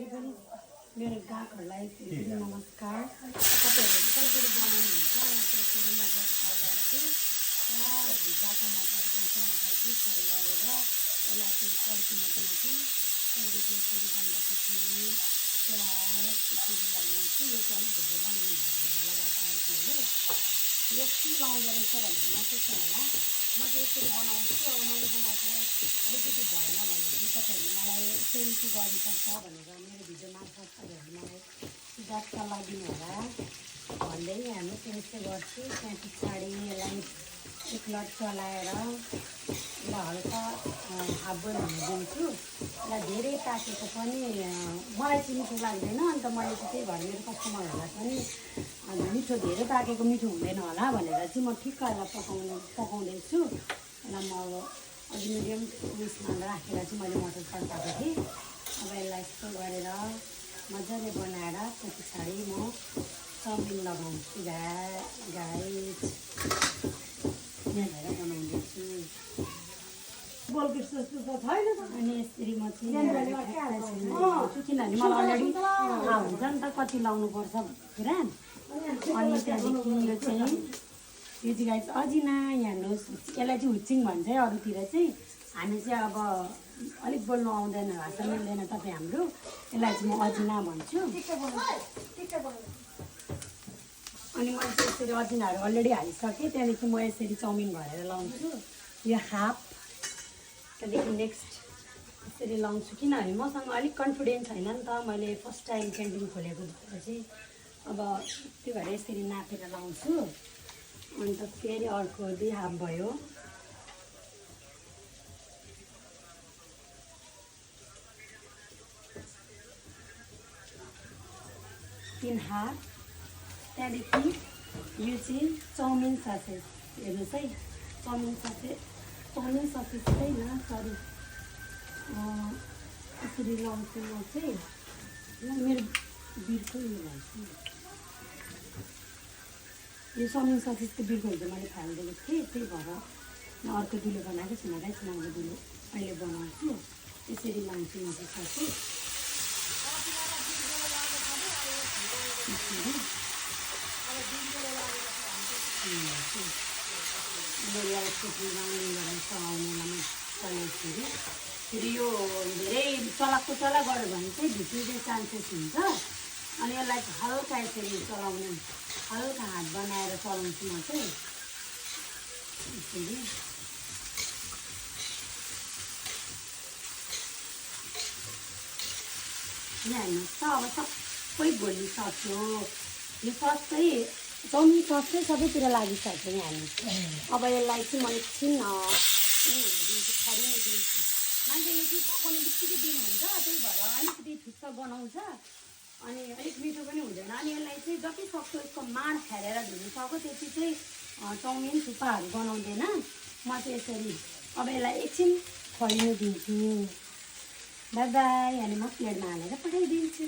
पनि मेरो ग्राहकहरूलाई नमस्कार। तपाईँहरूले कसरी बनाउनुहुन्छ म त्यसरी मटर फ्राई गर्छु र भिजाएको मटर काँचो मटर चाहिँ फ्राई गरेर यसलाई फेरि कड्कीमा दिन्छु। त्यहाँदेखि यसरी बन्दापछि प्याज यसरी लगाउँछु। यो चाहिँ अलिक धेरै बनाउनु धेरै लगाएको मैले यति लाउँदो रहेछ भनेर नसोच्नु होला। म चाहिँ यसरी बनाउँछु। अब मैले बनाएको अलिकति भएन भने चाहिँ तपाईँहरूले मलाई यसरी के गर्नुपर्छ भनेर मेरो भिडियो मार्फत तपाईँहरूले मलाई सुझाव लगाइदिनु होला भन्दै हामी चाहिँ यस्तै गर्छु। त्यहाँ पछाडि यसलाई एक लट चलाएर यसलाई हल्का हाफ बोइल हुन दिन्छु। यसलाई धेरै पाकेको पनि मलाई चाहिँ मिठो लाग्दैन। अन्त मैले चाहिँ त्यही भएर मेरो कस्टमरहरूलाई पनि मिठो धेरै पाकेको मिठो हुँदैन होला भनेर चाहिँ म ठिक्कलाई पकाउँदैछु। यसलाई म अब अझ मिडियम उयसमा राखेर चाहिँ मैले मटर तड्काएको थिएँ। अब यसलाई यस्तो गरेर मजाले बनाएर त्यो पछाडि म चाउमिन लगाउँछु। गाइस यहाँ भएर बनाउँदैछु। अनि यसरी म चाहिँ किनभने मलाई अलरेडी थाहा हुन्छ नि त कति लाउनुपर्छ कुरा। अनि त्यहाँदेखि यो चाहिँ गाइस अजिना यहाँ हेर्नुहोस्। यसलाई चाहिँ हुचिङ भन्छ है अरूतिर चाहिँ। हामी चाहिँ अब अलिक बोल्नु आउँदैन, भाषा मिल्दैन तपाईँ हाम्रो। यसलाई चाहिँ म अजिना भन्छु। अनि मैले चाहिँ यसरी अजिनाहरू अलरेडी हालिसकेँ। त्यहाँदेखि म यसरी चाउमिन भरेर लाउँछु। यो हाफ त्यहाँदेखि नेक्स्ट यसरी लाउँछु किनभने मसँग अलिक कन्फिडेन्स छैन नि त। मैले फर्स्ट टाइम क्यान्टिन खोलेको भएर चाहिँ अब त्यो भएर यसरी नापेर लाउँछु। अन्त फेरि अर्को 2 हाफ भयो। तीन हाफ। त्यहाँदेखि यो चाहिँ चाउमिन ससेज हेर्नुहोस् है। चाउमिन ससेज छैन सरी यसरी लाउँछु म चाहिँ। मेरो बिर्को यो भन्छु यो चाउमिन ससेजको बिर्को हुन्छ मैले फालिदिएको थिएँ। त्यही भएर अर्को दुलो बनाएको छु। राइस माउको दुलो अहिले बनाउँछु। यसरी लाउँछु म चाहिँ ससेज। फेरि यो धेरै चलाकको चला गऱ्यो भने चाहिँ भित्रिने चान्सेस हुन्छ। अनि यसलाई हल्का यसरी चलाउने हल्का हात बनाएर चलाउँछु म चाहिँ यसरी। यहाँ हेर्नुहोस् त अब सबै घोलिसक्यो। यो सस चाहिँ चाउमिन सस चाहिँ सबैतिर लागिसक्यो। यहाँ हेर्नुहोस्। अब यसलाई चाहिँ म एकछिन दिन्छु, छरिनु दिन्छु। मान्छेले चाहिँ पकाउने बित्तिकै दिनुहुन्छ, त्यही भएर अलिकति ठुक्क बनाउँछ अनि अलिक मिठो पनि हुँदैन। अनि यसलाई चाहिँ जति सक्दो यसको माड फेरेर धुनु सक्यो त्यति चाहिँ चाउमिन थुक्पाहरू बनाउँदैन। म चाहिँ यसरी अब यसलाई एकछिन खरिनु दिन्छु। By by. अनि म प्लेटमा हालेर पठाइदिन्छु।